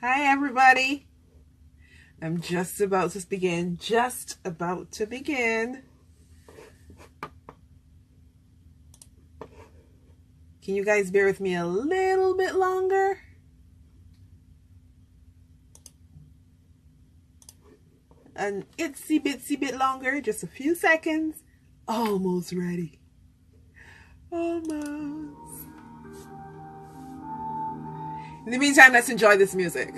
Hi, everybody. I'm just about to begin. Can you guys bear with me a little bit longer? An itsy bitsy bit longer, just a few seconds. Almost ready. Almost. In the meantime, let's enjoy this music.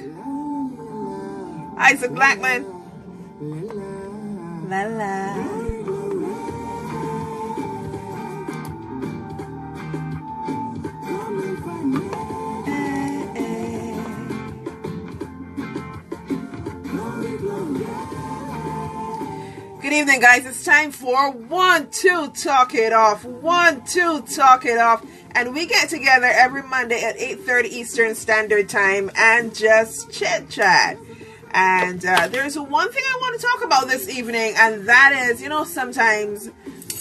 Isaac Blackman. La la. Good evening, guys. It's time for 1 2 Talk It Off. 1 2 Talk It Off. And we get together every Monday at 8:30 Eastern Standard Time and just chit chat. And there's one thing I want to talk about this evening, and that is, sometimes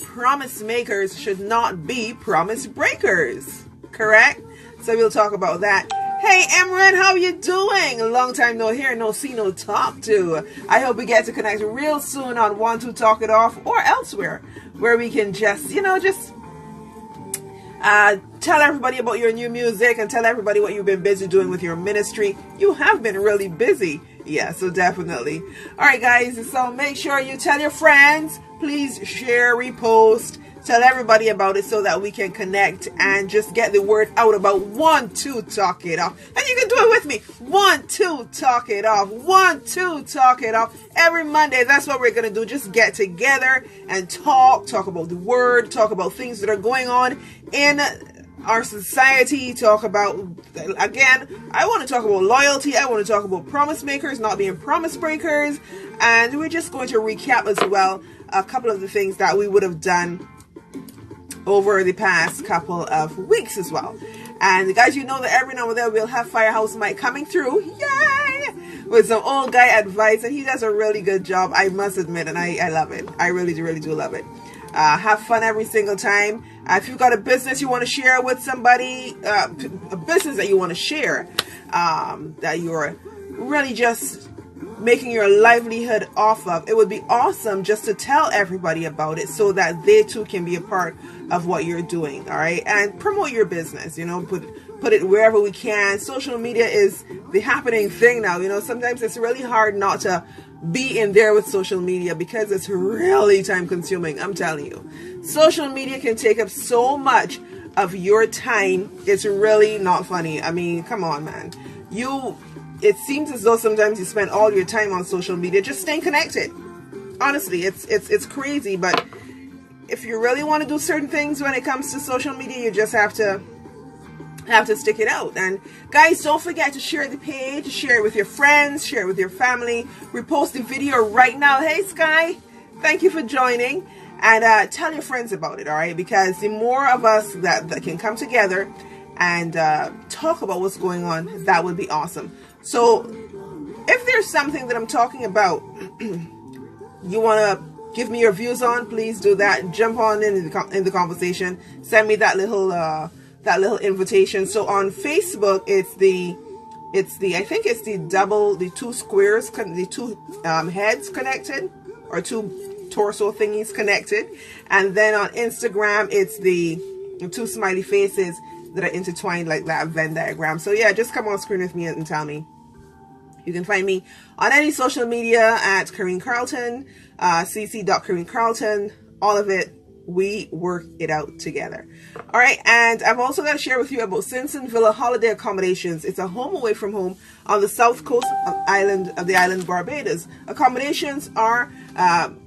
promise makers should not be promise breakers. Correct? So we'll talk about that. Hey, Emran, how you doing? Long time no hear, no see, no talk to. I hope we get to connect real soon on 1 2 Talk It Off or elsewhere where we can just tell everybody about your new music and tell everybody what you've been busy doing with your ministry. You have been really busy. Yeah, so definitely. All right, guys. So make sure you tell your friends. Please share, repost. Tell everybody about it so that we can connect and just get the word out about 1 2 Talk It Off. And you can do it with me. 1 2 Talk It Off. 1 2 Talk It Off. Every Monday, that's what we're going to do. Just get together and talk about the word, talk about things that are going on in our society, talk about, again, I want to talk about loyalty. I want to talk about promise makers, not being promise breakers. And we're just going to recap as well a couple of the things that we would have done over the past couple of weeks as well. And guys, you know that every now and then we'll have Firehouse Mike coming through, yay, with some old guy advice, and he does a really good job, I must admit, and I love it. I really do love it. Have fun every single time. If you've got a business you want to share with somebody, a business that you want to share, that you're really just making your livelihood off of, it would be awesome just to tell everybody about it so that they too can be a part of what you're doing. All right, and promote your business, put it wherever we can. Social media is the happening thing now. Sometimes it's really hard not to be in there with social media because it's really time consuming. I'm telling you, social media can take up so much of your time. It's really not funny. I mean, come on, man. It seems as though sometimes you spend all your time on social media just staying connected. Honestly, it's crazy, but if you really want to do certain things when it comes to social media, you just have to stick it out. And guys, don't forget to share the page, share it with your friends, share it with your family, repost the video right now. Hey, Sky, thank you for joining. And tell your friends about it, all right? Because the more of us that can come together and talk about what's going on, that would be awesome. So if there's something that I'm talking about you want to give me your views on, please do that. Jump on in the conversation. Send me that little invitation. So on Facebook, it's the I think it's the two squares, the two heads connected, or two torso thingies connected. And then on Instagram, it's the two smiley faces that are intertwined like that Venn diagram. So yeah, just come on screen with me and tell me. You can find me on any social media at Kareen Carlton, cc.KareenCarlton, all of it. We work it out together. All right, and I've also got to share with you about Simpson Villa Holiday Accommodations. It's a home away from home on the south coast of the island Barbados. Accommodations are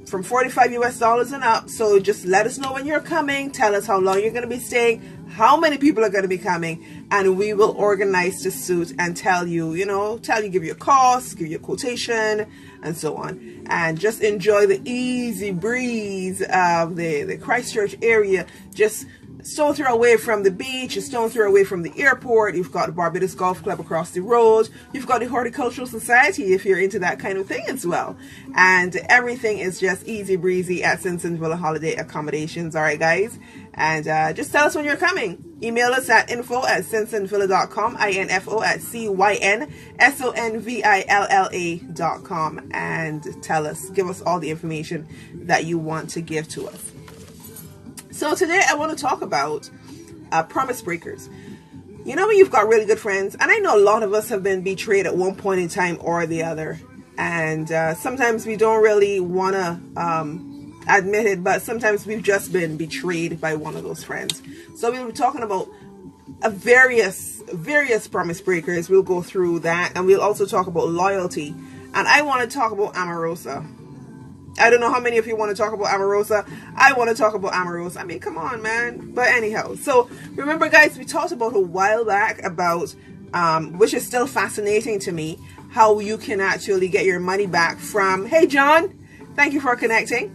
from $45 US and up. So just let us know when you're coming. Tell us how long you're going to be staying, how many people are going to be coming, and we will organize the suit and tell you, give you a cost, give you a quotation, and so on. And just enjoy the easy breeze of the Christchurch area. Just stone throw away from the beach, a stone throw away from the airport. You've got the Barbados Golf Club across the road. You've got the Horticultural Society if you're into that kind of thing as well. And everything is just easy breezy at Simpson Villa Holiday Accommodations. All right, guys. And just tell us when you're coming. Email us at info@simpsonvilla.com, info@cynSonvilla.com, and tell us, give us all the information that you want to give to us. So today I want to talk about promise breakers. You know when you've got really good friends, and I know a lot of us have been betrayed at one point in time or the other, and sometimes we don't really want to admit it, but sometimes we've just been betrayed by one of those friends. So we'll be talking about various promise breakers. We'll go through that, and we'll also talk about loyalty. And I want to talk about Amorosa. I don't know how many of you want to talk about Amorosa. I want to talk about Amorosa. I mean, come on, man. But anyhow, so remember, guys, we talked about a while back about, which is still fascinating to me, how you can actually get your money back from, hey, John, thank you for connecting.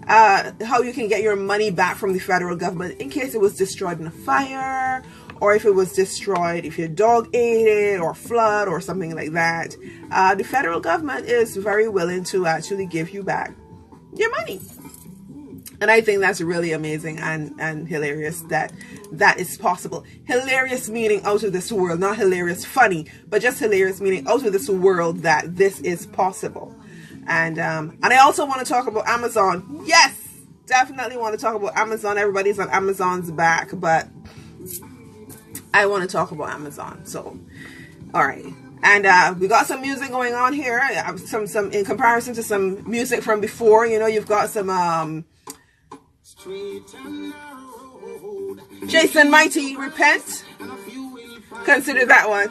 How you can get your money back from the federal government in case it was destroyed in a fire, or if it was destroyed, if your dog ate it, or flood, or something like that. The federal government is very willing to actually give you back your money. And I think that's really amazing and hilarious that is possible. Hilarious meaning out of this world, not hilarious funny, but just hilarious meaning out of this world that this is possible. And I also want to talk about Amazon. Yes, definitely want to talk about Amazon. Everybody's on Amazon's back, but I want to talk about Amazon. So, all right. And we got some music going on here. Some in comparison to some music from before. You've got some Jason Mighty, Repent. Consider that one.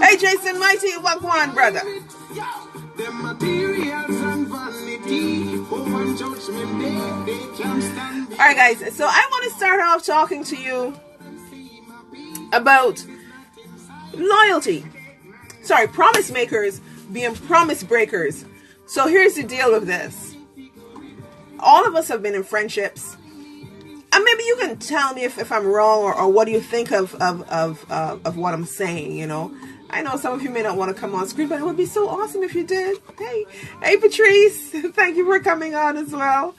Hey, Jason Mighty, what one, brother? Alright, guys, so I want to start off talking to you about loyalty. Sorry, promise makers being promise breakers. So here's the deal with this. All of us have been in friendships. And maybe you can tell me if I'm wrong, or what do you think of what I'm saying, I know some of you may not want to come on screen, but it would be so awesome if you did. Hey Patrice, thank you for coming on as well.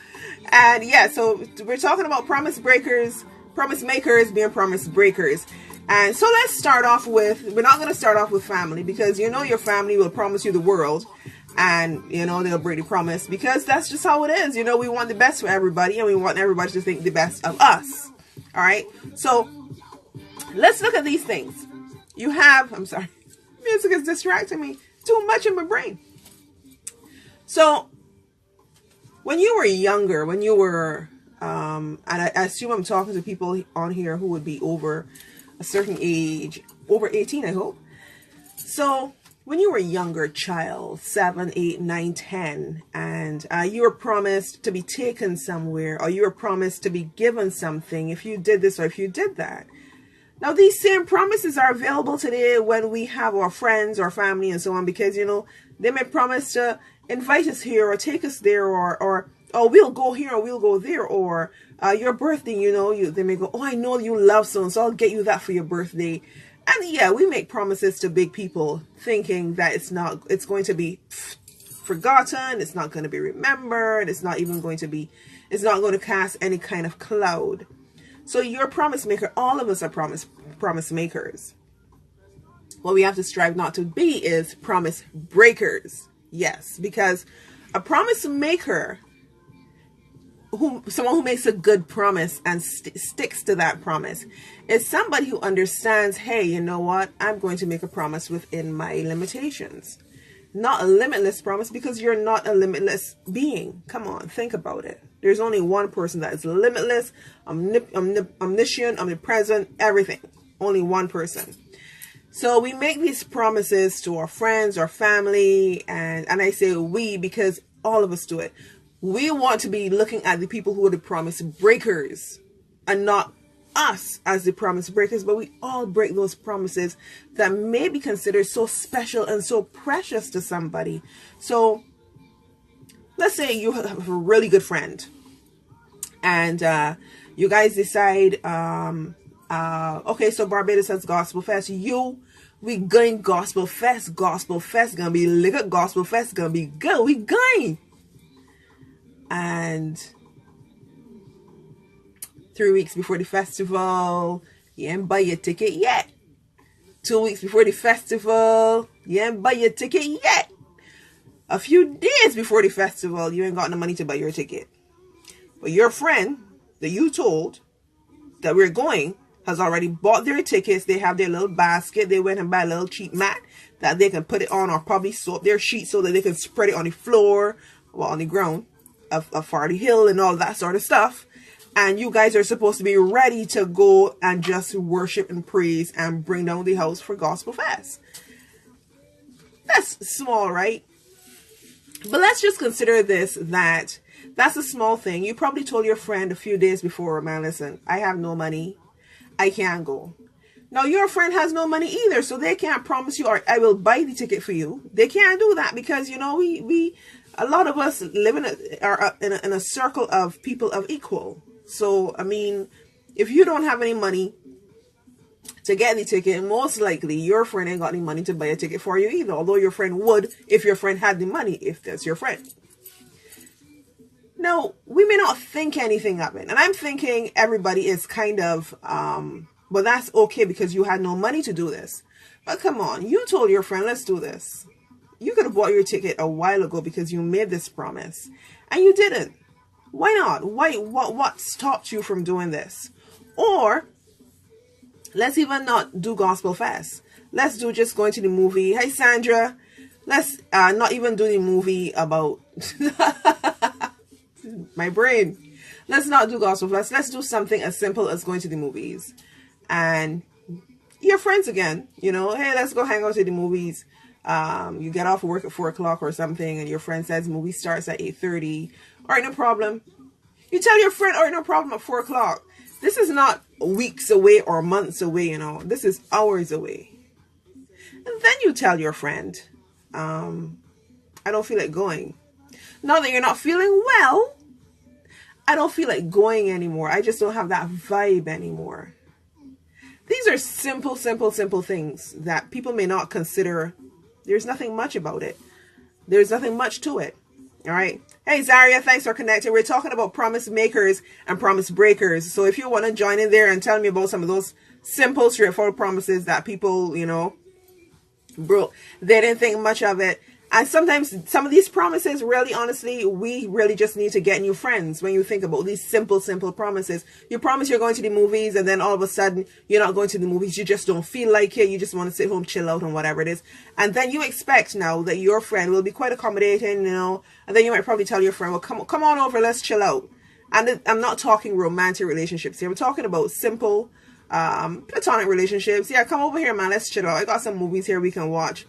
And yeah, so we're talking about promise breakers, promise makers being promise breakers. And so let's start off with, we're not going to start off with family, because your family will promise you the world. And, they'll break the promise, because that's just how it is. We want the best for everybody, and we want everybody to think the best of us. All right. So let's look at these things. I'm sorry, music is distracting me too much in my brain. So when you were younger, and I assume I'm talking to people on here who would be over a certain age, over 18, I hope. So when you were a younger child, 7, 8, 9, 10, and you were promised to be taken somewhere, or you were promised to be given something if you did this or if you did that. Now, these same promises are available today when we have our friends or family and so on, because, they may promise to invite us here or take us there, or we'll go here or we'll go there, or Your birthday, you know, they may go, oh, I know you love so and so, I'll get you that for your birthday. And yeah, we make promises to big people thinking that it's going to be forgotten, it's not going to be remembered, it's not going to cast any kind of cloud. So you're a promise maker. All of us are promise makers. What we have to strive not to be is promise breakers. Yes, because a promise maker, someone who makes a good promise and sticks to that promise, is somebody who understands, hey, you know what? I'm going to make a promise within my limitations. Not a limitless promise, because you're not a limitless being. Come on, think about it. There's only one person that is limitless, omniscient, omnipresent, everything. Only one person. So we make these promises to our friends, our family, and I say we because all of us do it. We want to be looking at the people who are the promise breakers and not us as the promise breakers, but we all break those promises that may be considered so special and so precious to somebody. So let's say you have a really good friend and you guys decide, okay, so Barbados has Gospel Fest. We going Gospel Fest gonna be liquor. Gospel Fest gonna be good. We going. And 3 weeks before the festival, you ain't buy your ticket yet. 2 weeks before the festival, you ain't buy your ticket yet. A few days before the festival, you ain't got no money to buy your ticket. But your friend that you told that we're going has already bought their tickets. They have their little basket. They went and buy a little cheap mat that they can put it on, or probably soak their sheets so that they can spread it on the floor or on the ground of Farley Hill and all that sort of stuff. And you guys are supposed to be ready to go and just worship and praise and bring down the house for Gospel Fest. That's small, right? But let's just consider this, that's a small thing. You probably told your friend a few days before, man, listen, I have no money. I can't go. Now, your friend has no money either, so they can't promise you, or I will buy the ticket for you. They can't do that because, you know, a lot of us live in a circle of people of equal. So, I mean, if you don't have any money to get the ticket, most likely your friend ain't got any money to buy a ticket for you either. Although your friend would if your friend had the money, if that's your friend. Now, we may not think anything of it. And I'm thinking everybody is kind of, well, that's okay because you had no money to do this. But come on, you told your friend, let's do this. You could have bought your ticket a while ago because you made this promise. And you didn't. Why not? What stopped you from doing this? Or let's even not do Gospel Fest. Let's do just going to the movie. Hey, Sandra, let's not even do the movie about my brain. Let's not do Gospel Fest. Let's do something as simple as going to the movies. And your friends again, you know, hey, let's go hang out at the movies. You get off work at 4 o'clock or something, and your friend says movie starts at 8:30. All right, no problem. You tell your friend, all right, no problem, at 4 o'clock. This is not weeks away or months away, you know. This is hours away. And then you tell your friend, I don't feel like going. Now that you're not feeling well, I don't feel like going anymore. I just don't have that vibe anymore. These are simple things that people may not consider. There's nothing much about it. There's nothing much to it. All right. Hey, Zaria, thanks for connecting. We're talking about promise makers and promise breakers. So if you want to join in there and tell me about some of those simple, straightforward promises that people, you know, broke, they didn't think much of it. And sometimes some of these promises, really, honestly, we really just need to get new friends. When you think about these simple promises, you promise you're going to the movies, and then all of a sudden you're not going to the movies. You just don't feel like it. You just want to sit home, chill out, and whatever it is. And then you expect now that your friend will be quite accommodating, you know. And then you might probably tell your friend, well, come on over, let's chill out. And I'm not talking romantic relationships here. I'm talking about simple, platonic relationships. Yeah, come over here, man. Let's chill out. I got some movies here we can watch.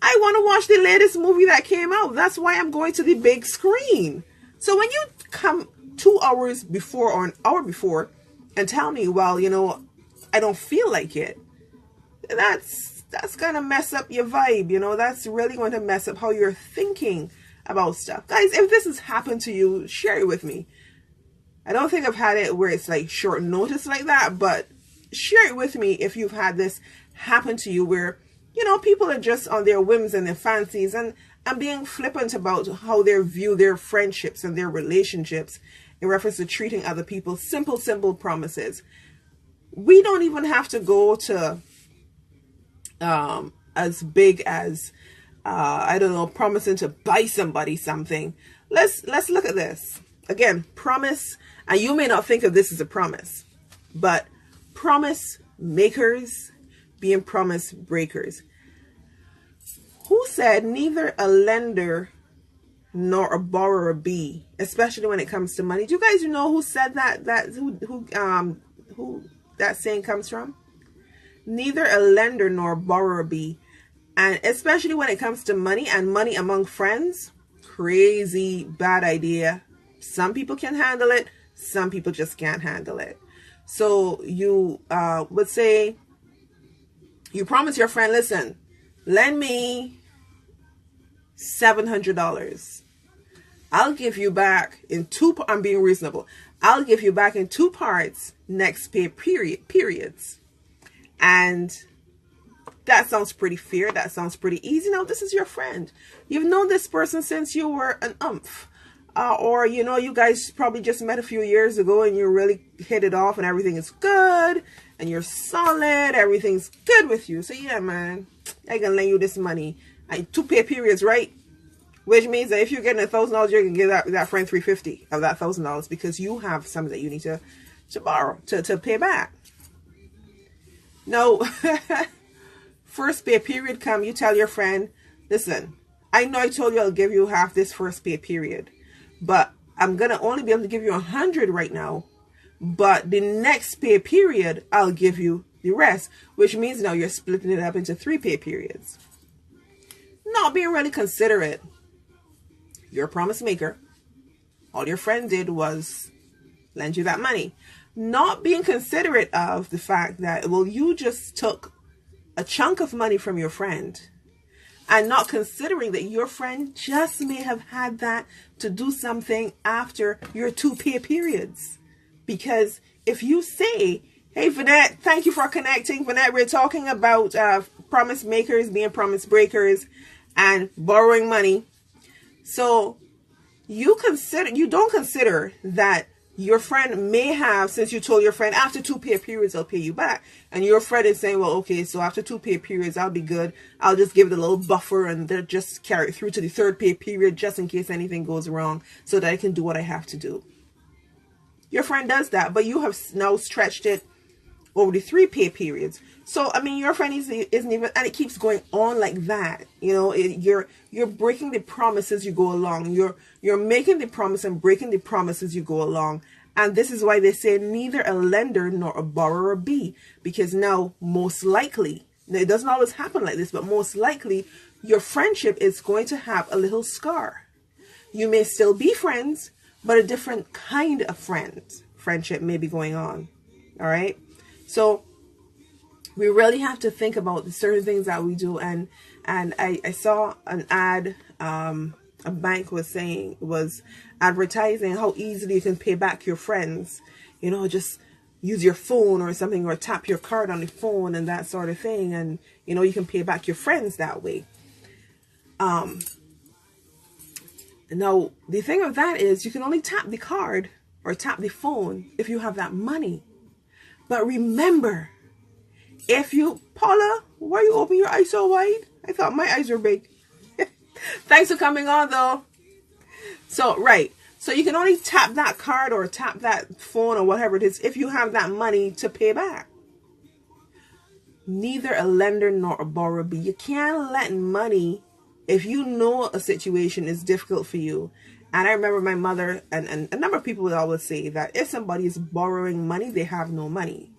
I want to watch the latest movie that came out. That's why I'm going to the big screen. So when you come 2 hours before or an hour before and tell me, well, you know, I don't feel like it, that's going to mess up your vibe. You know, that's really going to mess up how you're thinking about stuff. Guys, if this has happened to you, share it with me. I don't think I've had it where it's like short notice like that, but share it with me if you've had this happen to you where, you know, people are just on their whims and their fancies and being flippant about how they view their friendships and their relationships in reference to treating other people. Simple promises. We don't even have to go to as big as I don't know, promising to buy somebody something. Let's look at this. Again, promise, and you may not think of this as a promise, but promise makers being promise breakers. Who said neither a lender nor a borrower be, especially when it comes to money? Do you guys know who said that? Who that saying comes from? Neither a lender nor a borrower be. And especially when it comes to money and money among friends, crazy, bad idea. Some people can handle it. Some people just can't handle it. So you would say, you promise your friend, listen, lend me $700. I'll give you back in I'm being reasonable. I'll give you back in 2 parts next pay periods. And that sounds pretty fair. That sounds pretty easy. Now, this is your friend. You've known this person since you were an umph. Or, you know, you guys probably just met a few years ago and you really hit it off and everything is good. And you're solid. Everything's good with you. So, yeah, man, I can lend you this money. 2 pay periods, right? Which means that if you're getting $1,000, you're going to give that friend $350 of that $1,000 because you have something that you need to borrow, to pay back. No. First pay period come, you tell your friend, listen, I know I told you I'll give you half this first pay period, but I'm going to only be able to give you 100 right now. But the next pay period, I'll give you the rest, which means now you're splitting it up into 3 pay periods. Not being really considerate. You're a promise maker. All your friend did was lend you that money. Not being considerate of the fact that, well, you just took a chunk of money from your friend and not considering that your friend just may have had that to do something after your 2 pay periods. Because if you say, hey, Vanette, thank you for connecting. Vanette, we're talking about promise makers being promise breakers and borrowing money. So you don't consider that your friend may have, since you told your friend after 2 pay periods, I'll pay you back. And your friend is saying, well, okay, so after 2 pay periods, I'll be good. I'll just give it a little buffer and then just carry it through to the 3rd pay period just in case anything goes wrong so that I can do what I have to do. Your friend does that, but you have now stretched it over the 3 pay periods. So, I mean, your friend isn't even, and it keeps going on like that. You know, you're breaking the promises you go along. You're making the promise and breaking the promises you go along. And this is why they say neither a lender nor a borrower be. Because now, most likely, now it doesn't always happen like this, but most likely, your friendship is going to have a little scar. You may still be friends, but a different kind of friendship may be going on. All right? So we really have to think about the certain things that we do. And I saw an ad, a bank was advertising how easily you can pay back your friends. You know, just use your phone or something, or tap your card on the phone and that sort of thing. And, you know, you can pay back your friends that way. Now, the thing of that is you can only tap the card or tap the phone if you have that money. But remember, Paula, why you open your eyes so wide? I thought my eyes were big. Thanks for coming on, though. So, right. So you can only tap that card or tap that phone or whatever it is if you have that money to pay back. Neither a lender nor a borrower be. You can't lend money if you know a situation is difficult for you. And I remember my mother and a number of people would always say that if somebody is borrowing money, they have no money.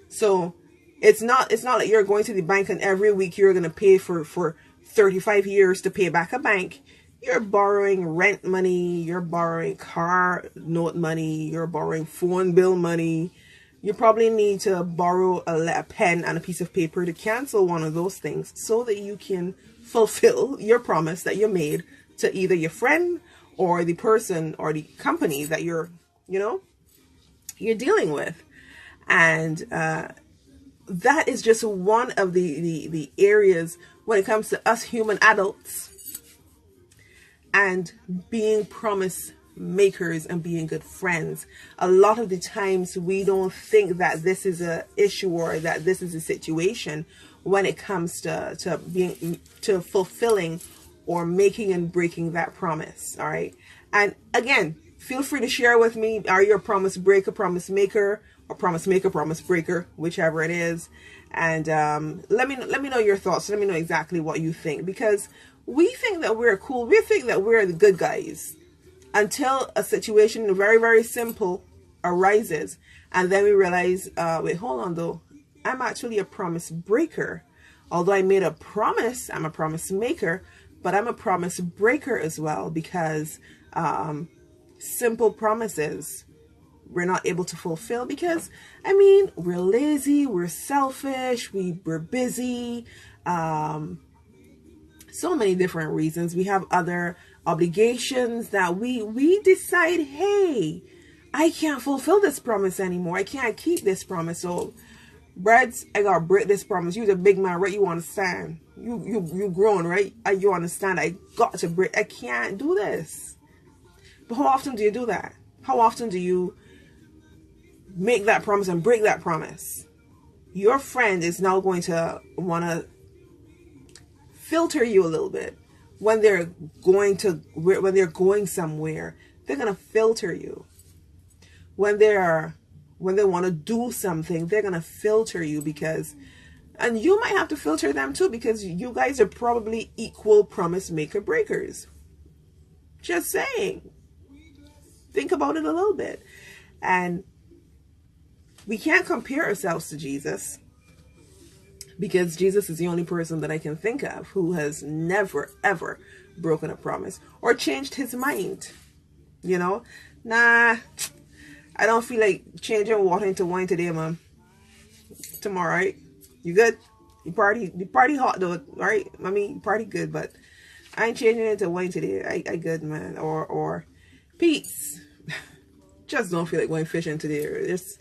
So it's not like you're going to the bank and every week you're going to pay for 35 years to pay back a bank. You're borrowing rent money, you're borrowing car note money, you're borrowing phone bill money. You probably need to borrow a pen and a piece of paper to cancel one of those things so that you can fulfill your promise that you made to either your friend or the person or the company that you're you're dealing with. And that is just one of the areas when it comes to us human adults and being promise makers and being good friends. A lot of the times we don't think that this is a issue or that this is a situation when it comes to fulfilling or making and breaking that promise. All right. And again, feel free to share with me. Are you a promise breaker, promise maker, or promise maker, promise breaker, whichever it is? And let me know your thoughts. Let me know exactly what you think, because we think that we're cool. We think that we're the good guys until a situation very, very simple arises. And then we realize, wait, hold on though. I'm actually a promise breaker. Although I made a promise, I'm a promise maker, but I'm a promise breaker as well, because simple promises we're not able to fulfill because, I mean, we're lazy, we're selfish, we're busy, so many different reasons. We have other obligations that we decide, hey, I can't fulfill this promise anymore. I can't keep this promise. So, Breads, I gotta break this promise. You're the big man, right? You understand. You grown, right? You understand. I got to break. I can't do this. But how often do you do that? How often do you make that promise and break that promise? Your friend is now going to want to filter you a little bit when they're going somewhere. They're gonna filter you. When they want to do something, they're gonna filter you, because, and you might have to filter them too, because you guys are probably equal promise maker breakers. Just saying. Think about it a little bit. And we can't compare ourselves to Jesus, because Jesus is the only person that I can think of who has never, ever broken a promise or changed his mind. Nah, I don't feel like changing water into wine today, man. Tomorrow, right? You good? You party hot though, right? I mean, you party good, but I ain't changing it into wine today. I good, man. Or peace. Just don't feel like going fishing today. Just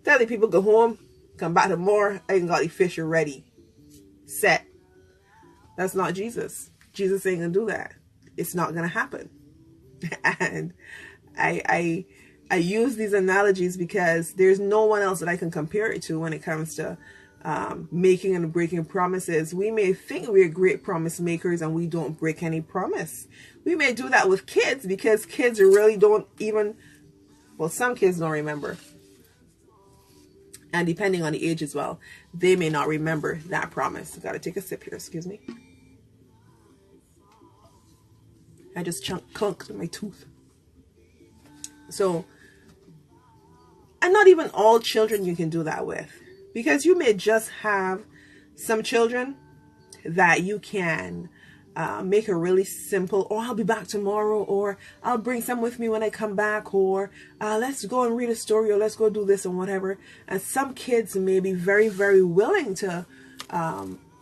tell the people, go home, come back tomorrow. I ain't got the fish ready, set. That's not Jesus. Jesus ain't gonna do that. It's not gonna happen. And I use these analogies because there's no one else that I can compare it to when it comes to making and breaking promises. We may think we're great promise makers and we don't break any promise. We may do that with kids, because kids really don't even, well, some kids don't remember. And depending on the age as well, they may not remember that promise. Got to take a sip here, excuse me. I just clunked my tooth. So, and not even all children you can do that with, because you may just have some children that you can make a really simple, oh, I'll be back tomorrow, or I'll bring some with me when I come back, or let's go and read a story, or let's go do this and whatever. And some kids may be very, very willing to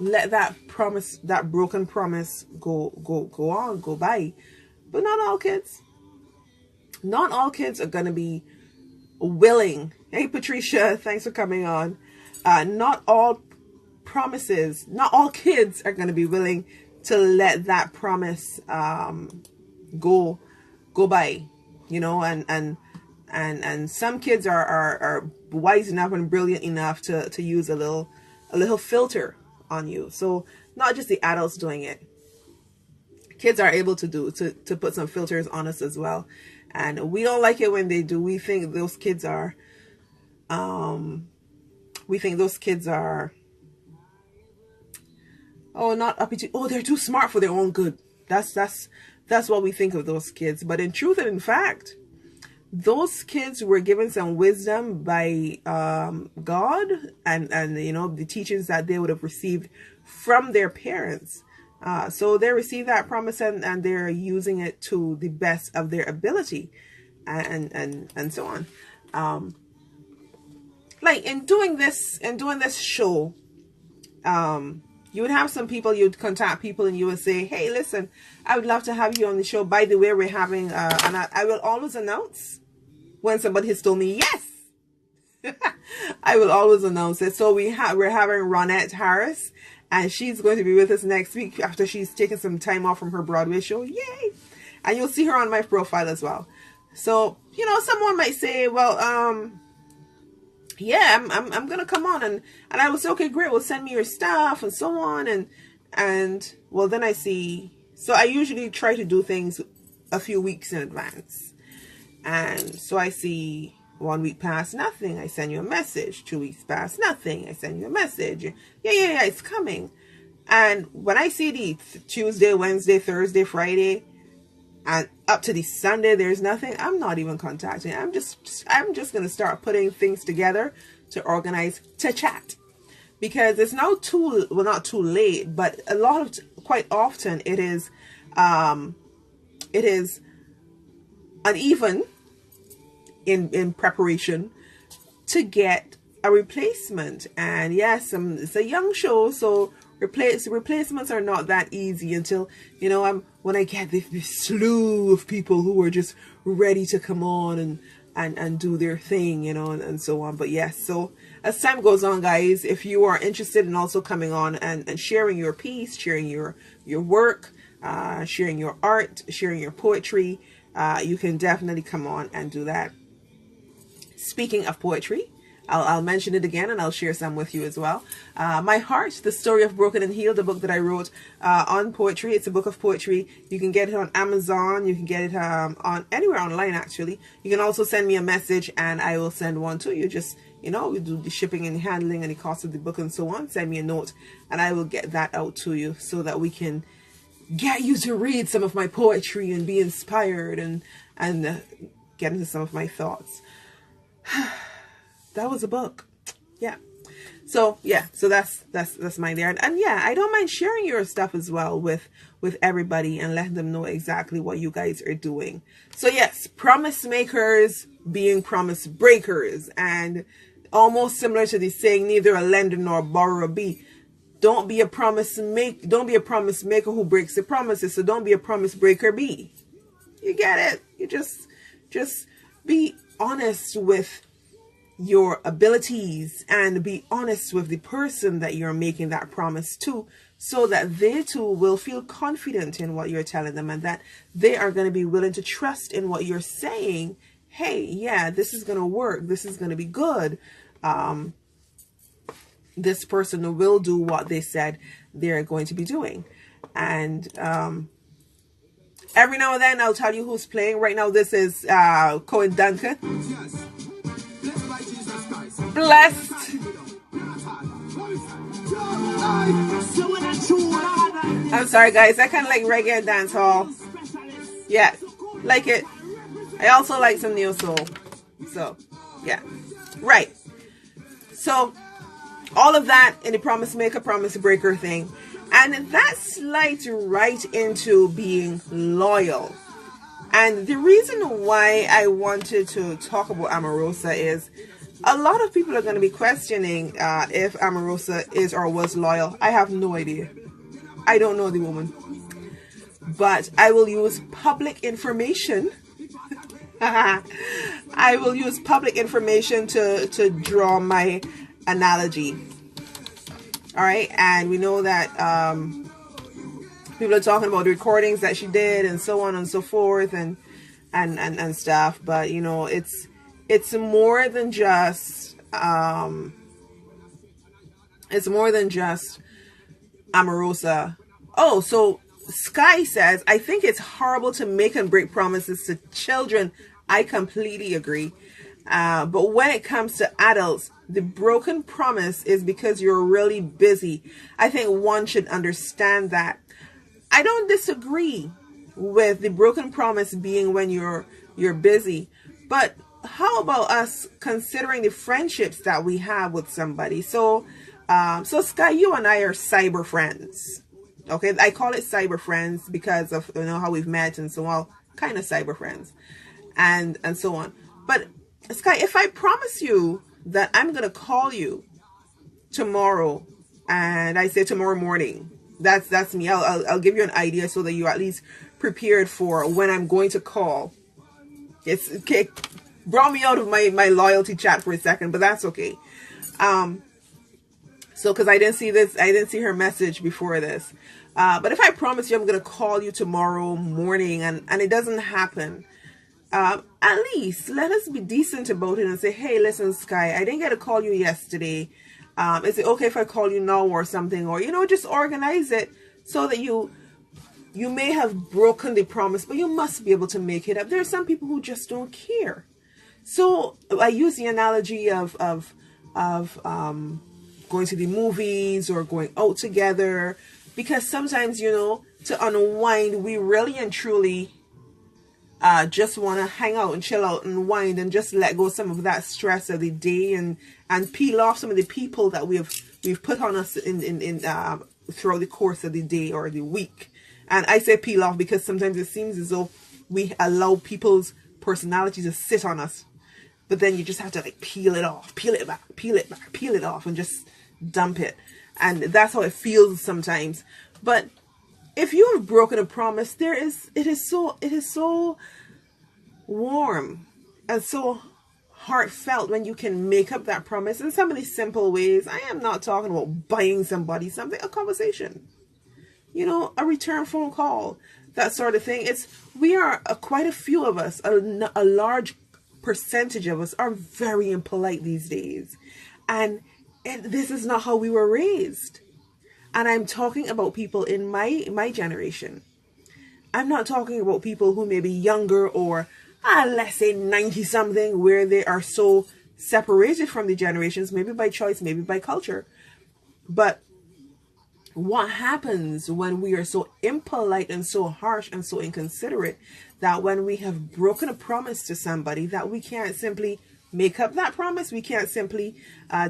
let that promise, that broken promise go by. But not all kids. Not all kids are going to be willing. Hey, Patricia, thanks for coming on. Not all promises, not all kids are going to be willing to let that promise go by, and some kids are wise enough and brilliant enough to use a little filter on you. So not just the adults doing it. Kids are able to put some filters on us as well. And we don't like it when they do. We think those kids are oh, not uppity. Oh, they're too smart for their own good. That's what we think of those kids. But in truth and in fact, those kids were given some wisdom by God and the teachings that they would have received from their parents. So they received that promise and they're using it to the best of their ability, and so on. Like in doing this show, you would have some people, you'd contact people and you would say, hey, listen, I would love to have you on the show. By the way, we're having, and I will always announce when somebody has told me yes. I will always announce it. So we're having Ronette Harris, and she's going to be with us next week after she's taken some time off from her Broadway show. Yay! And you'll see her on my profile as well. So, you know, someone might say, well, yeah, I'm gonna come on, and I will say, okay, great, well, send me your stuff and so on, and well, then I see. So I usually try to do things a few weeks in advance, and so I see 1 week past, nothing, I send you a message. 2 weeks past, nothing, I send you a message. Yeah, it's coming. And when I see the Tuesday, Wednesday, Thursday, Friday, and up to the Sunday, there's nothing, I'm not even contacting. I'm just going to start putting things together to organize, to chat. Because it's now not too late, but quite often it is uneven in preparation to get a replacement. And yes, it's a young show, so replacements are not that easy until, you know, when I get this slew of people who are just ready to come on and do their thing, you know, and so on. But yes, so as time goes on, guys, if you are interested in also coming on and sharing your piece, sharing your work, sharing your art, sharing your poetry, you can definitely come on and do that. Speaking of poetry, I'll mention it again, and I'll share some with you as well. My Heart, the Story of Broken and Healed, the book that I wrote on poetry. It's a book of poetry. You can get it on Amazon. You can get it on anywhere online, actually. You can also send me a message, and I will send one to you. Just, you know, we do the shipping and handling and the cost of the book and so on. Send me a note, and I will get that out to you so that we can get you to read some of my poetry and be inspired and get into some of my thoughts. That was a book. Yeah. So that's mine there. And yeah, I don't mind sharing your stuff as well with everybody and letting them know exactly what you guys are doing. So yes, promise makers being promise breakers, and almost similar to the saying, neither a lender nor a borrower be. Don't be a promise maker who breaks the promises. So don't be a promise breaker be. You get it? You just be honest with your abilities and be honest with the person that you're making that promise to, so that they too will feel confident in what you're telling them, and that they are going to be willing to trust in what you're saying. Hey, yeah, this is going to work. This is going to be good. This person will do what they said they're going to be doing. And every now and then I'll tell you who's playing. Right now this is Cohen Duncan. Blessed. I'm sorry guys, I kind of like reggae and dancehall. Yeah, like it. I also like some neo soul. So yeah, right. So all of that in the promise maker, promise breaker thing. And that slides right into being loyal. And the reason why I wanted to talk about Omarosa is a lot of people are going to be questioning if Omarosa is or was loyal. I have no idea. I don't know the woman. But I will use public information. I will use public information to draw my analogy. All right, and we know that people are talking about the recordings that she did and so on and so forth and stuff, but you know, it's more than just Omarosa. Oh, so Sky says, I think it's horrible to make and break promises to children. I completely agree. But when it comes to adults, the broken promise is because you're really busy. I think one should understand that. I don't disagree with the broken promise being when you're busy. But how about us considering the friendships that we have with somebody? So Sky, you and I are cyber friends. Okay, I call it cyber friends because of, you know, how we've met and so on, kind of cyber friends and so on. But Sky, if I promise you that I'm going to call you tomorrow, and I say tomorrow morning, that's me. I'll give you an idea so that you're at least prepared for when I'm going to call. It's okay. brought me out of my loyalty chat for a second, but that's okay. So because I didn't see her message before this. But if I promise you I'm gonna call you tomorrow morning and it doesn't happen, at least let us be decent about it and say, hey, listen, Sky, I didn't get to call you yesterday. Is it okay if I call you now or something? Or, you know, just organize it so that you may have broken the promise, but you must be able to make it up. There are some people who just don't care. So I use the analogy of going to the movies or going out together, because sometimes, you know, to unwind, we really and truly just want to hang out and chill out and wind and just let go some of that stress of the day and peel off some of the people that we've put on us in throughout the course of the day or the week. And I say peel off because sometimes it seems as though we allow people's personalities to sit on us, but then you just have to like peel it off, peel it back, peel it back, peel it off, and just dump it. And that's how it feels sometimes. But if you have broken a promise, it is so warm and so heartfelt when you can make up that promise in some of these simple ways. I am not talking about buying somebody something, a conversation, you know, a return phone call, that sort of thing. We are quite a few of us, a large percentage of us are very impolite these days, and this is not how we were raised. And I'm talking about people in my generation. I'm not talking about people who may be younger or let's say 90 something, where they are so separated from the generations, maybe by choice, maybe by culture. But what happens when we are so impolite and so harsh and so inconsiderate that when we have broken a promise to somebody, that we can't simply make up that promise? We can't simply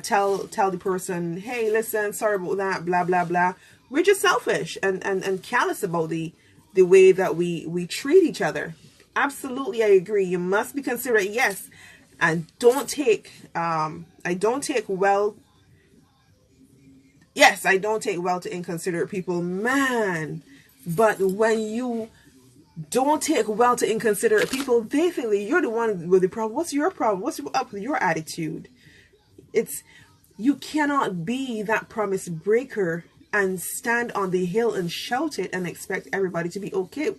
tell the person, hey, listen, sorry about that, blah, blah, blah. We're just selfish and callous about the way that we treat each other. Absolutely, I agree. You must be considerate, yes. And don't take, I don't take well to inconsiderate people, man. But when you don't take well to inconsiderate people, they think that you're the one with the problem. What's your problem? What's up with your attitude? You cannot be that promise breaker and stand on the hill and shout it and expect everybody to be okay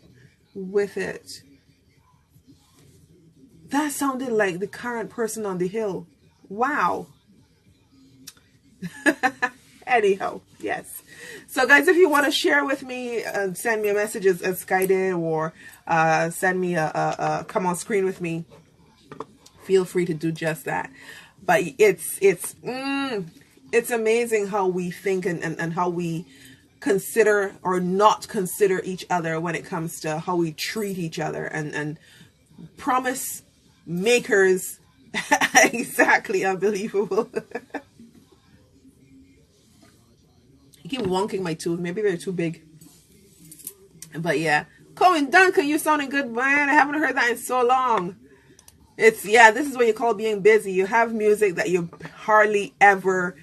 with it. That sounded like the current person on the hill. Wow. Anyhow, yes. So guys, if you want to share with me, send me a message as Sky did, or send me a come on screen with me, feel free to do just that. But it's amazing how we think and how we consider or not consider each other when it comes to how we treat each other, and promise makers. Exactly, unbelievable. I keep wonking my tooth. Maybe they're too big. But yeah. Cohen Duncan, you sounding good, man. I haven't heard that in so long. This is what you call being busy. You have music that you hardly ever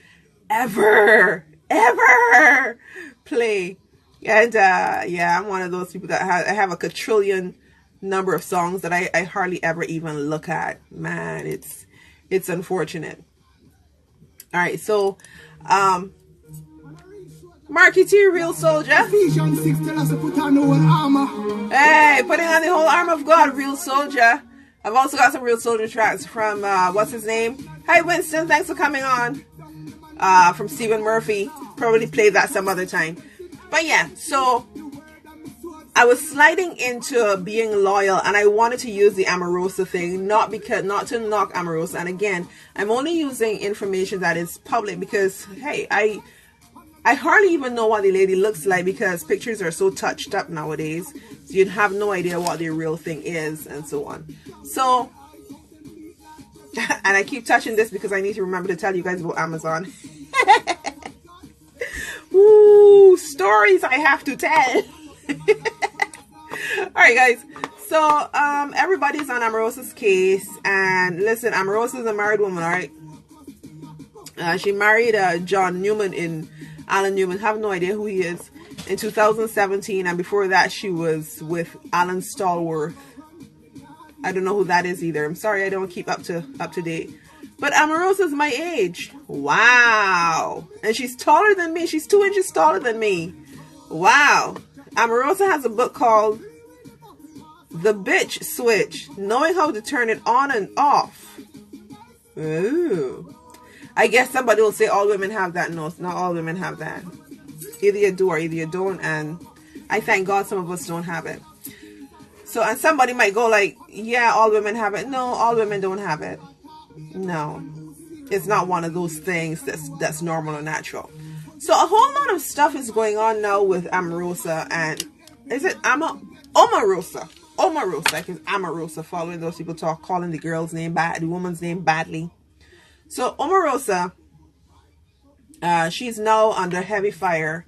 play. And I'm one of those people that I have a quadrillion number of songs that I hardly ever even look at. Man, it's unfortunate. All right, so Marky T, Real Soldier. Ephesians 6 tells us to put on the whole armor. Hey, putting on the whole armor of God, Real Soldier. I've also got some Real Soldier tracks from what's his name? Hi Winston, thanks for coming on. From Stephen Murphy. Probably play that some other time. But yeah, so I was sliding into being loyal, and I wanted to use the Amorosa thing, not to knock Amorosa. And again, I'm only using information that is public because, hey, I hardly even know what the lady looks like because pictures are so touched up nowadays. So you'd have no idea what the real thing is and so on. So, and I keep touching this because I need to remember to tell you guys about Amazon. Ooh, stories I have to tell. Alright guys, so everybody's on Amorosa's case, and listen, Amorosa's a married woman, alright? She married John Newman Alan Newman, have no idea who he is, in 2017, and before that she was with Alan Stallworth. I don't know who that is either. I'm sorry, I don't keep up to date. But Omarosa's my age. Wow. And she's taller than me. She's 2 inches taller than me. Wow. Omarosa has a book called The Bitch Switch, Knowing How to Turn It On and Off. Ooh. I guess somebody will say all women have that. No, not all women have that. Either you do or either you don't. And I thank God some of us don't have it. So, and somebody might go like, yeah, all women have it. No, all women don't have it. No, it's not one of those things that's normal or natural. So a whole lot of stuff is going on now with Omarosa, and is it Omarosa? Omarosa, because Omarosa, following those people calling the girl's name bad, the woman's name badly. So Omarosa, she's now under heavy fire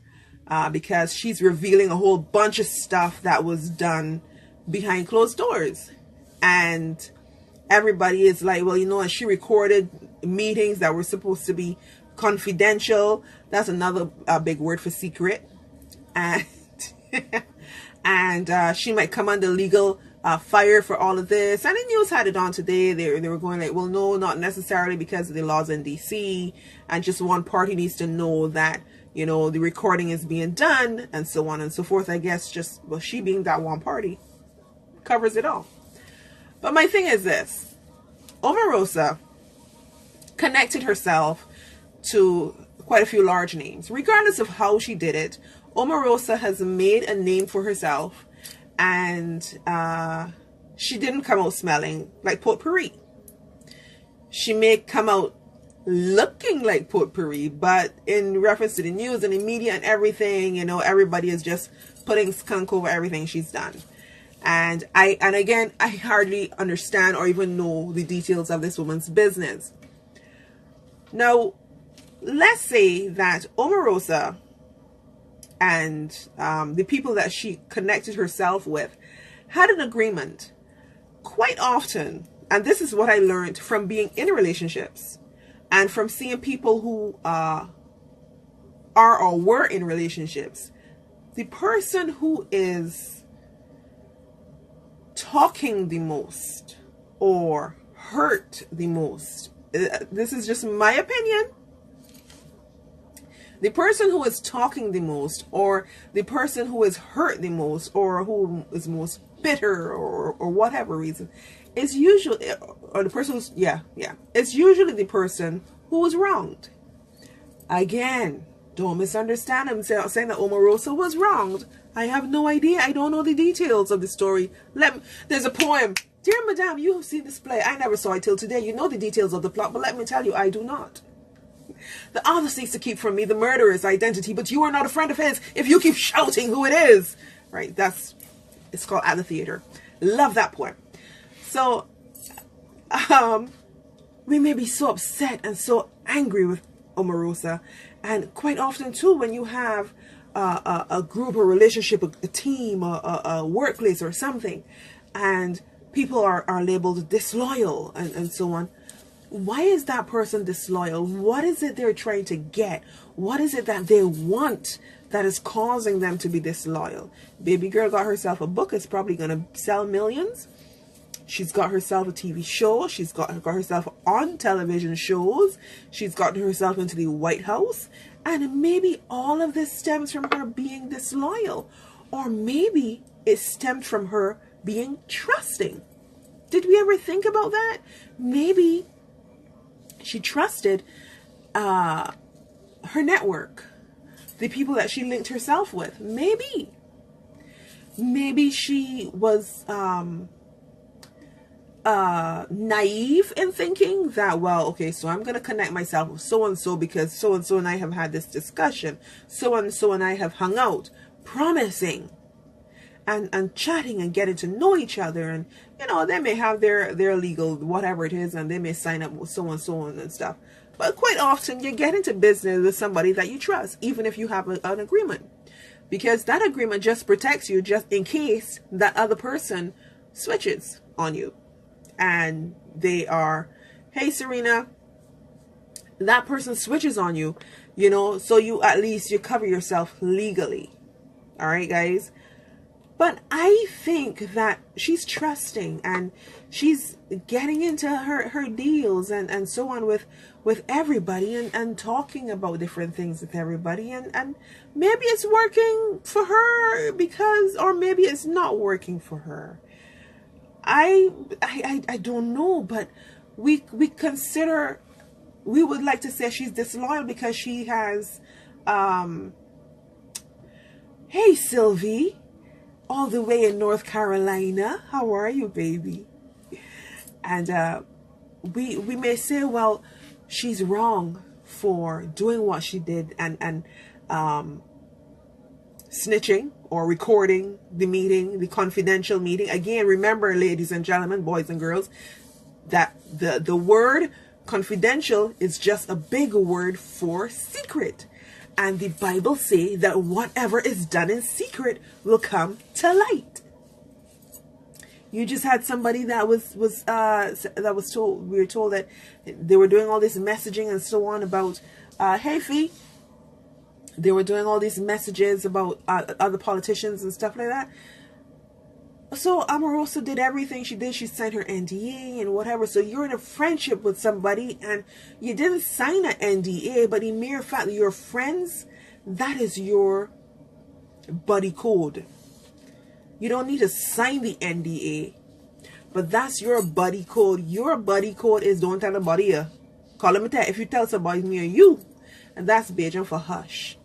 because she's revealing a whole bunch of stuff that was done behind closed doors, and everybody is like, well, you know, and she recorded meetings that were supposed to be confidential. That's another big word for secret. And and she might come under legal fire for all of this. And the news had it on today. They were going like, well, no, not necessarily, because of the laws in DC, and just one party needs to know that, you know, the recording is being done, and so on and so forth. I guess just, well, she being that one party covers it all. But my thing is this: Omarosa connected herself to quite a few large names. Regardless of how she did it, Omarosa has made a name for herself, and she didn't come out smelling like potpourri. She may come out looking like potpourri, but in reference to the news and the media and everything, you know, everybody is just putting skunk over everything she's done. And again, I hardly understand or even know the details of this woman's business. Now, let's say that Omarosa and the people that she connected herself with had an agreement. Quite often, and this is what I learned from being in relationships and from seeing people who are or were in relationships, the person who is talking the most or hurt the most, this is just my opinion, the person who is talking the most, or the person who is hurt the most, or who is most bitter, or whatever reason, is usually, or the person who's, it's usually the person who was wronged. Again, don't misunderstand. I'm saying that Omarosa was wronged. I have no idea. I don't know the details of the story. There's a poem. Dear Madame, you have seen this play. I never saw it till today. You know the details of the plot, but let me tell you, I do not. The author seeks to keep from me the murderer's identity, but you are not a friend of his if you keep shouting who it is. Right? It's called At the Theater. Love that poem. So, we may be so upset and so angry with Omarosa, and quite often too, when you have a group, a relationship, a team, a workplace or something, and people are labeled disloyal and so on. Why is that person disloyal? What is it they're trying to get? What is it that they want that is causing them to be disloyal? Baby girl got herself a book. It's probably going to sell millions. She's got herself a TV show. She's got herself on television shows. She's gotten herself into the White House. And maybe all of this stems from her being disloyal. Or maybe it stemmed from her being trusting. Did we ever think about that? Maybe she trusted her network, the people that she linked herself with. Maybe she was naive in thinking that, well, okay, so I'm going to connect myself with so-and-so because so-and-so and I have had this discussion. So-and-so and I have hung out, promising and chatting and getting to know each other. And, you know, they may have their legal, whatever it is, and they may sign up with so-and-so and stuff. But quite often you get into business with somebody that you trust, even if you have an agreement. Because that agreement just protects you just in case that other person switches on you. And they are, hey, Serena, that person switches on you, you know, so you at least you cover yourself legally. All right, guys. But I think that she's trusting and she's getting into her deals and so on with everybody and talking about different things with everybody. And maybe it's working for her because, or maybe it's not working for her. I don't know, but we consider, we would like to say she's disloyal because she has, hey Sylvie, all the way in North Carolina. How are you, baby? And we may say, well, she's wrong for doing what she did and snitching or recording the meeting, the confidential meeting. Again, remember, ladies and gentlemen, boys and girls, that the word confidential is just a big word for secret. And the Bible say that whatever is done in secret will come to light. You just had somebody that was told, we were told that they were doing all this messaging and so on about, hey Fee, they were doing all these messages about other politicians and stuff like that. So Omarosa did everything she did. She signed her NDA and whatever. So you're in a friendship with somebody and you didn't sign an NDA, but the mere fact that you're friends, that is your buddy code. You don't need to sign the NDA, but that's your buddy code. Your buddy code is don't tell nobody here. Call them tell. If you tell somebody, me or you, and that's Bajan for hush.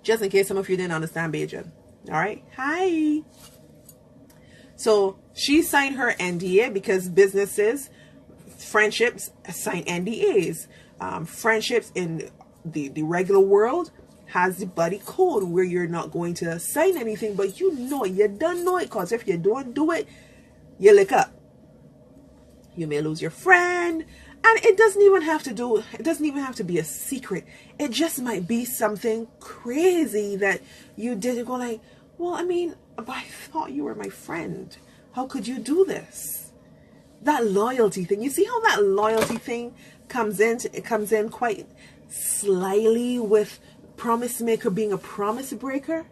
Just in case some of you didn't understand Bajan. All right. Hi. So she signed her NDA because businesses, friendships sign NDAs. Friendships in the regular world has the buddy code where you're not going to sign anything, but you know it. You don't know it, because if you don't do it, you lick up. You may lose your friend. And it doesn't even have to be a secret. It just might be something crazy that you did. You go like, well, I mean, I thought you were my friend. How could you do this? That loyalty thing. You see how that loyalty thing comes in? It comes in quite slyly with promise maker being a promise breaker.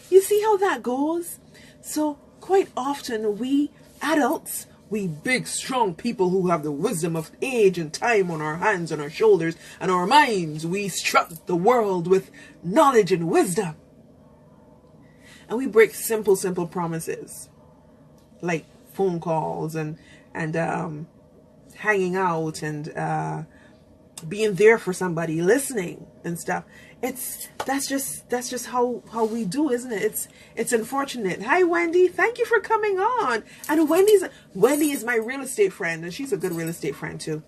You see how that goes? So quite often we adults, we big, strong people who have the wisdom of age and time on our hands and our shoulders and our minds, we strut the world with knowledge and wisdom. And we break simple promises. Like phone calls and hanging out and being there for somebody, listening and stuff. That's just how we do, isn't it? It's unfortunate. Hi Wendy, thank you for coming on. And Wendy is my real estate friend, and she's a good real estate friend too.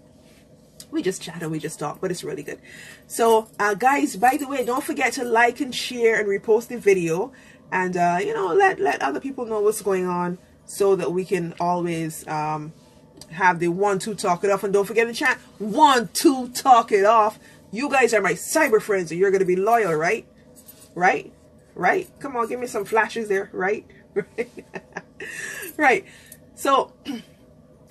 We just chat and we just talk, but it's really good. So guys, by the way, don't forget to like and share and repost the video, and you know, let other people know what's going on, so that we can always have the 1-2 talk it off. And don't forget to chat 1-2 talk it off. You guys are my cyber friends, and you're going to be loyal, right? Right? Come on, give me some flashes there, right? Right. So,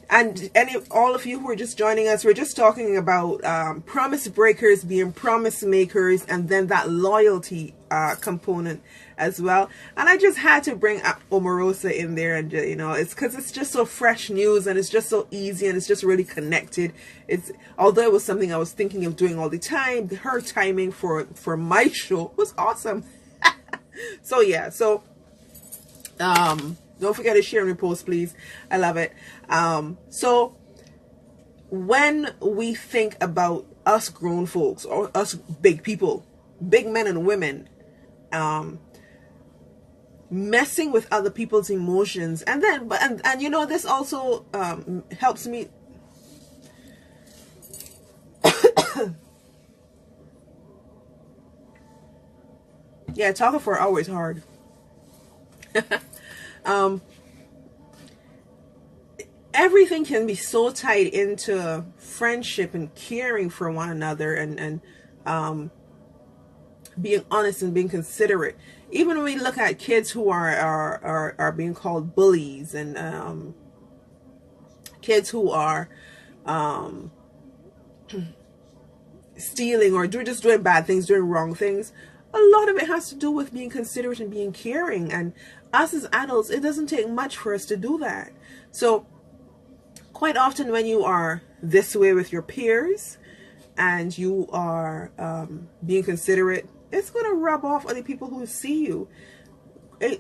and all of you who are just joining us, we're just talking about promise breakers being promise makers, and then that loyalty component as well. And I just had to bring up Omarosa in there, and you know, it's because it's just so fresh news, and it's just so easy, and it's just really connected. It's, although it was something I was thinking of doing all the time, her timing for my show was awesome. So yeah, so don't forget to share and repost, please. I love it. So when we think about us grown folks, or us big people, big men and women, messing with other people's emotions, and then and you know, this also helps me yeah, talking for an hour is hard. Everything can be so tied into friendship and caring for one another, and being honest and being considerate. Even when we look at kids who are being called bullies, and kids who are stealing or just doing bad things, doing wrong things, A lot of it has to do with being considerate and being caring. And us as adults, it doesn't take much for us to do that. So quite often when you are this way with your peers and you are being considerate, it's going to rub off other people who see you.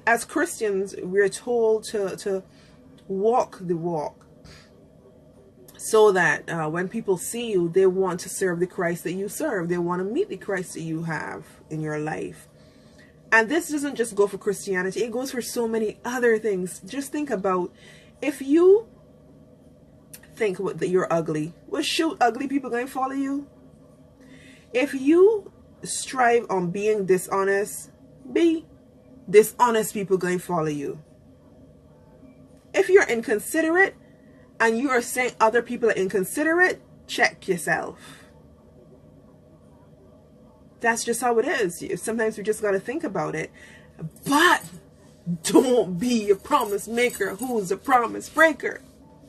As Christians, we're told to walk the walk so that when people see you, they want to serve the Christ that you serve. They want to meet the Christ that you have in your life. And this doesn't just go for Christianity. It goes for so many other things. Just think about, if you think that you're ugly, well, shoot, ugly people going to follow you. If you strive on being dishonest, dishonest people going to follow you. If you're inconsiderate and you are saying other people are inconsiderate, check yourself. That's just how it is. Sometimes we just got to think about it. But don't be a promise maker who's a promise breaker,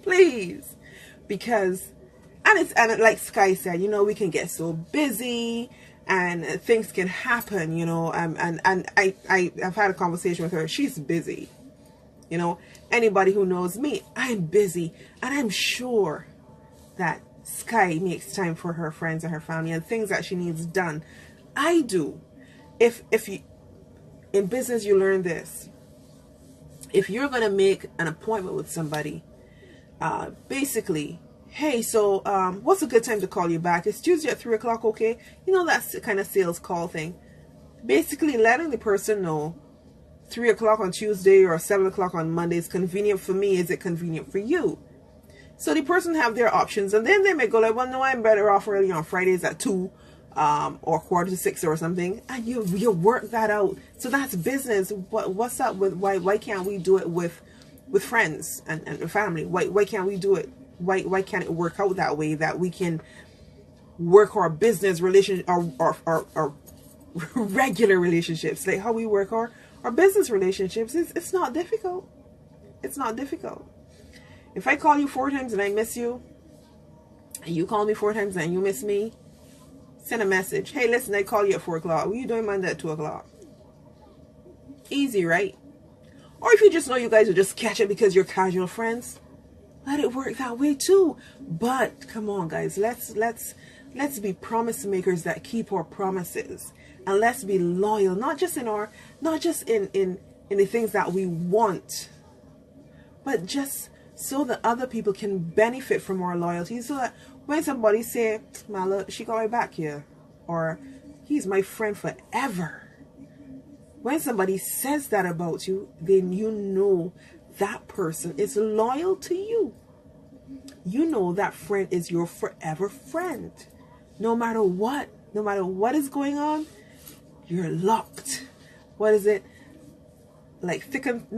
please. Because, and like Sky said, you know, we can get so busy and things can happen, you know. And I've had a conversation with her. She's busy. You know, anybody who knows me, I'm busy, and I'm sure that Sky makes time for her friends and her family and things that she needs done. I do. If you, in business, you learn this. If you're going to make an appointment with somebody, basically, hey, so what's a good time to call you back? It's Tuesday at 3 o'clock, okay? You know, that's the kind of sales call thing. Basically letting the person know 3 o'clock on Tuesday or 7 o'clock on Monday is convenient for me. Is it convenient for you? So the person have their options, and then they may go like, well, no, I'm better off early on Fridays at 2 or 5:45 or something, and you work that out. So that's business. What's up with why can't we do it with friends and family? Why can't we do it? Why can't it work out that way, that we can work our business relationship, our regular relationships, like how we work our business relationships? It's not difficult. It's not difficult. If I call you 4 times and I miss you, and you call me 4 times and you miss me, send a message. Hey, listen, I call you at 4 o'clock. What are you doing Monday at 2 o'clock? Easy, right? Or if you just know you guys will just catch it because you're casual friends, let it work that way too. But come on, guys, let's be promise makers that keep our promises, and let's be loyal, not just in the things that we want, but just so that other people can benefit from our loyalty. So that when somebody say, Mala, she got my back here, or he's my friend forever, when somebody says that about you, then you know that person is loyal to you. You know that friend is your forever friend. No matter what is going on, you're locked. What is it? Like thick and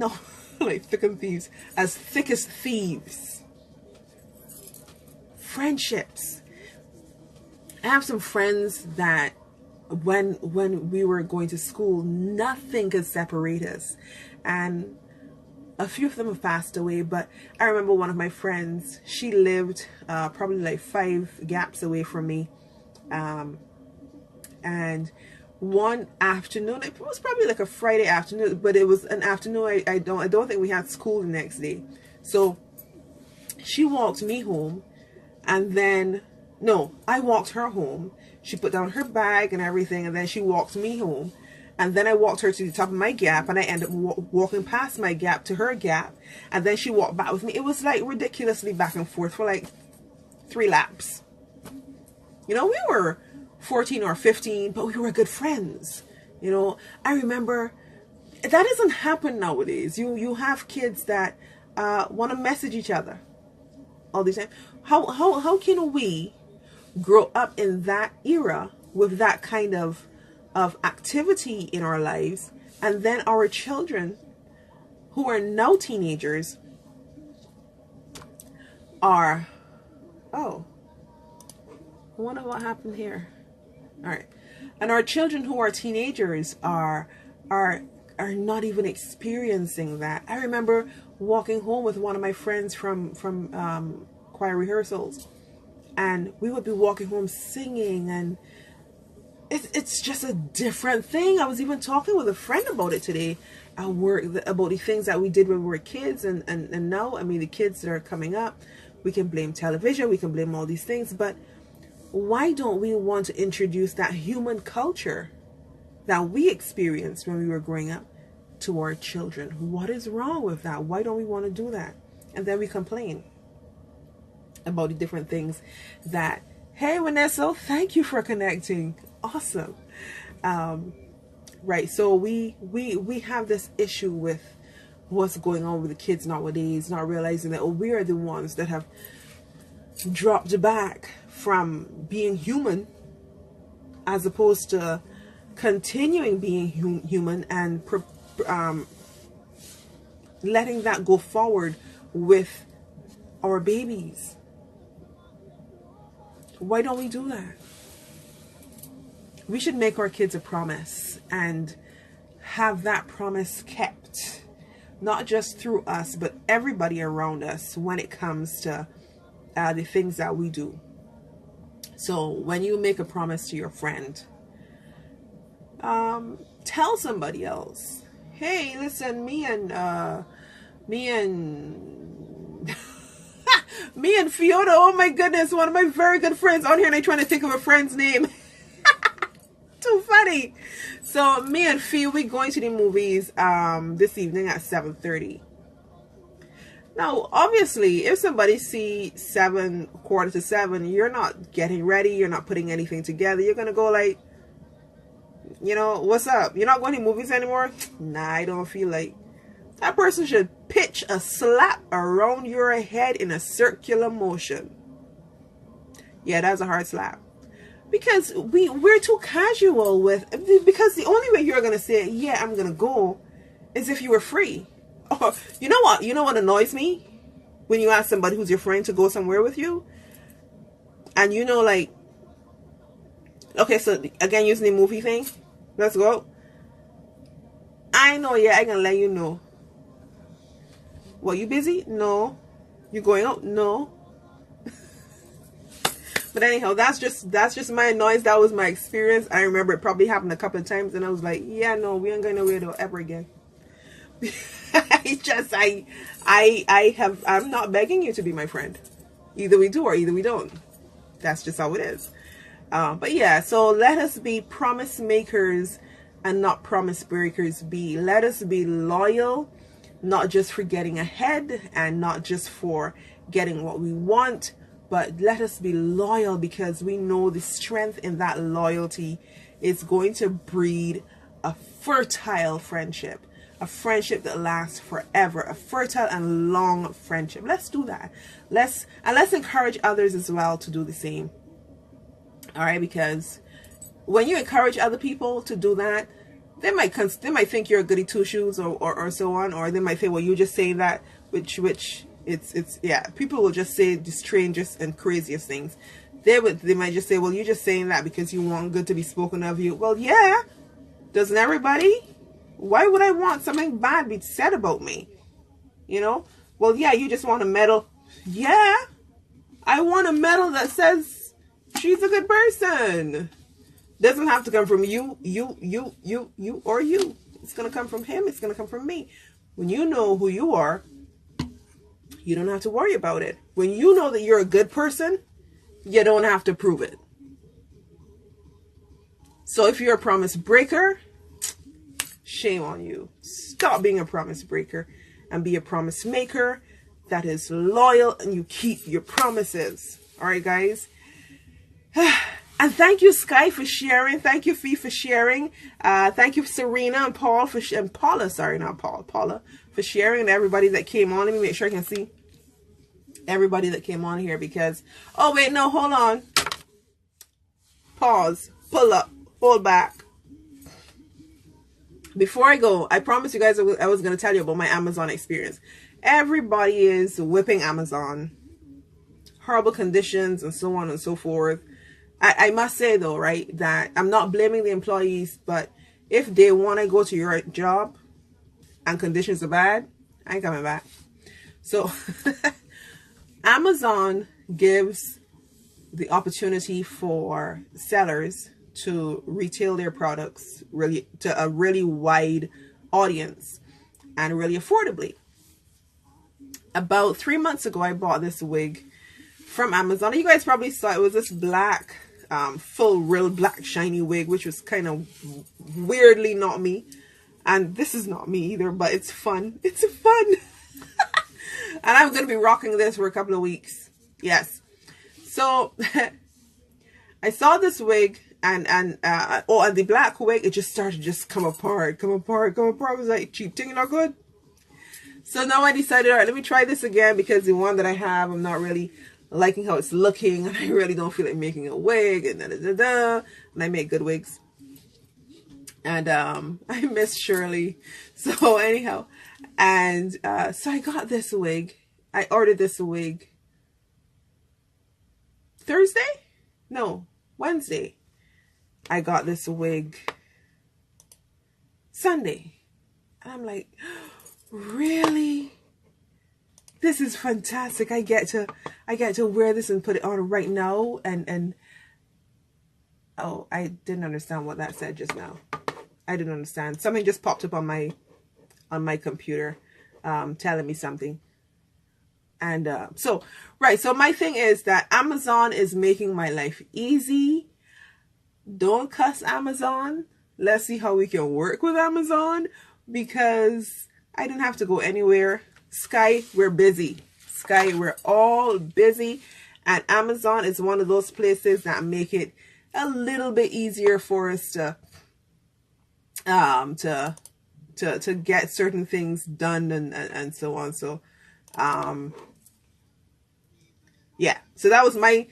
thieves. As thick as thieves. Friendships. I have some friends that when we were going to school, nothing could separate us. And a few of them have passed away, but I remember one of my friends, she lived probably like 5 gaps away from me. And one afternoon, it was probably like a Friday afternoon, but it was an afternoon. I don't think we had school the next day. So she walked me home, and then no, I walked her home. She put down her bag and everything, and then she walked me home. And then I walked her to the top of my gap, and I ended up walking past my gap to her gap. And then she walked back with me. It was like ridiculously back and forth for like 3 laps. You know, we were 14 or 15, but we were good friends. You know, I remember that doesn't happen nowadays. You have kids that want to message each other all the time. How can we grow up in that era with that kind of activity in our lives, and then our children who are now teenagers are, oh, I wonder what happened here. All right. And our children who are teenagers are not even experiencing that. I remember walking home with one of my friends from choir rehearsals, and we would be walking home singing, and it's just a different thing. I was even talking with a friend about it today at work, about the things that we did when we were kids, and now, I mean, the kids that are coming up, we can blame television, we can blame all these things, but why don't we want to introduce that human culture that we experienced when we were growing up to our children? What is wrong with that? Why don't we want to do that? And then we complain about the different things that, hey, Vanessa, thank you for connecting. Awesome. Right. So we have this issue with what's going on with the kids nowadays, not realizing that we are the ones that have dropped back from being human, as opposed to continuing being human and letting that go forward with our babies. Why don't we do that? We should make our kids a promise and have that promise kept, not just through us, but everybody around us when it comes to the things that we do. So when you make a promise to your friend, tell somebody else, hey, listen, me and Fiona, oh my goodness, one of my very good friends on here, and I'm trying to think of a friend's name. Too funny. So me and Fee, we going to the movies this evening at 7:30. Now, obviously, if somebody see 7:15, you're not getting ready, you're not putting anything together. You're gonna go like, you know, what's up? You're not going to movies anymore? Nah, I don't feel like. That person should pitch a slap around your head in a circular motion. Yeah, that's a hard slap. Because we're too casual with, because the only way you're gonna say, yeah, I'm gonna go, is if you were free. Oh, you know what annoys me? When you ask somebody who's your friend to go somewhere with you, and you know, like, okay, so again, using the movie thing, let's go. I know, yeah, I can let you know. What, you busy? No. You going out? No. But anyhow, that's just my noise. That was my experience. I remember it probably happened a couple of times, and I was like, yeah, no, we ain't going nowhere though ever again. I'm not begging you to be my friend. Either we do or either we don't. That's just how it is. But yeah, so let us be promise makers and not promise breakers. Let us be loyal, not just for getting ahead and not just for getting what we want, but let us be loyal, because we know the strength in that loyalty is going to breed a fertile friendship, a friendship that lasts forever, a fertile and long friendship. Let's do that. Let's encourage others as well to do the same. All right, because when you encourage other people to do that, they might think you're a goody two shoes or so on, or they might say, well, you're just saying that, which it's yeah, people will just say the strangest and craziest things. They might just say, well, you're just saying that because you want good to be spoken of you. Well, yeah, doesn't everybody? Why would I want something bad to be said about me? You know? Well, yeah, you just want a medal. Yeah, I want a medal that says she's a good person. Doesn't have to come from you, or you. It's going to come from him. It's going to come from me. When you know who you are, you don't have to worry about it. When you know that you're a good person, you don't have to prove it. So if you're a promise breaker, shame on you. Stop being a promise breaker and be a promise maker that is loyal and you keep your promises. All right, guys. And thank you, Sky, for sharing. Thank you, Fee, for sharing. Thank you, Serena and Paul Paula, sorry, not Paul, Paula, for sharing, and everybody that came on. Let me make sure I can see everybody that came on here, because, oh wait, no, hold on. Pause, pull up, hold back. Before I go, I promised you guys I was going to tell you about my Amazon experience. Everybody is whipping Amazon. Horrible conditions and so on and so forth. I must say though, right, that I'm not blaming the employees, but if they want to go to your job and conditions are bad, I ain't coming back. So Amazon gives the opportunity for sellers to retail their products really to a really wide audience and really affordably. About 3 months ago, I bought this wig from Amazon. You guys probably saw it was this black, full, real black shiny wig, which was kind of weirdly not me. And this is not me either, but it's fun. It's fun. And I'm going to be rocking this for a couple of weeks. Yes. So I saw this wig and the black wig, it just started to just come apart. I was like, cheap thing, not good. So now I decided, all right, let me try this again, because the one that I have, I'm not really liking how it's looking, and I really don't feel like making a wig, and and I make good wigs. And I miss Shirley. So anyhow, and so I got this wig. I ordered this wig Thursday? No, Wednesday. I got this wig Sunday. And I'm like, really? This is fantastic. I get to wear this and put it on right now, and oh, I didn't understand what that said just now. I didn't understand. Something just popped up on my computer, telling me something. And so my thing is that Amazon is making my life easy. Don't cuss Amazon. Let's see how we can work with Amazon, because I didn't have to go anywhere. Sky, we're busy. Sky, we're all busy. And Amazon is one of those places that make it a little bit easier for us to get certain things done and so on. So yeah, so that was my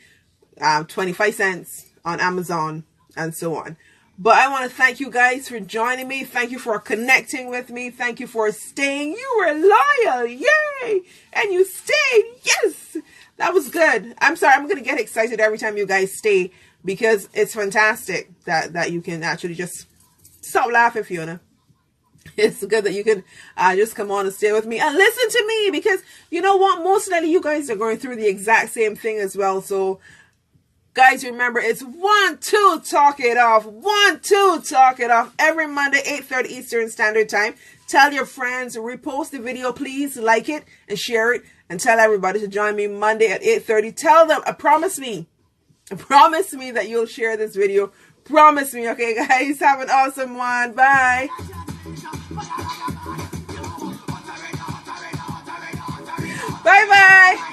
25 cents on Amazon and so on. But I want to thank you guys for joining me. Thank you for connecting with me. Thank you for staying. You were loyal. Yay! And you stayed. Yes! That was good. I'm sorry. I'm going to get excited every time you guys stay, because it's fantastic that you can actually just stop laughing, Fiona. It's good that you can just come on and stay with me and listen to me, because you know what? Most likely you guys are going through the exact same thing as well. So guys, remember, it's 1, 2, talk it off. 1, 2, talk it off. Every Monday, 8:30 Eastern Standard Time. Tell your friends, repost the video, please, like it and share it, and tell everybody to join me Monday at 8:30. Tell them, promise me that you'll share this video. Promise me, okay, guys? Have an awesome one. Bye. Bye-bye.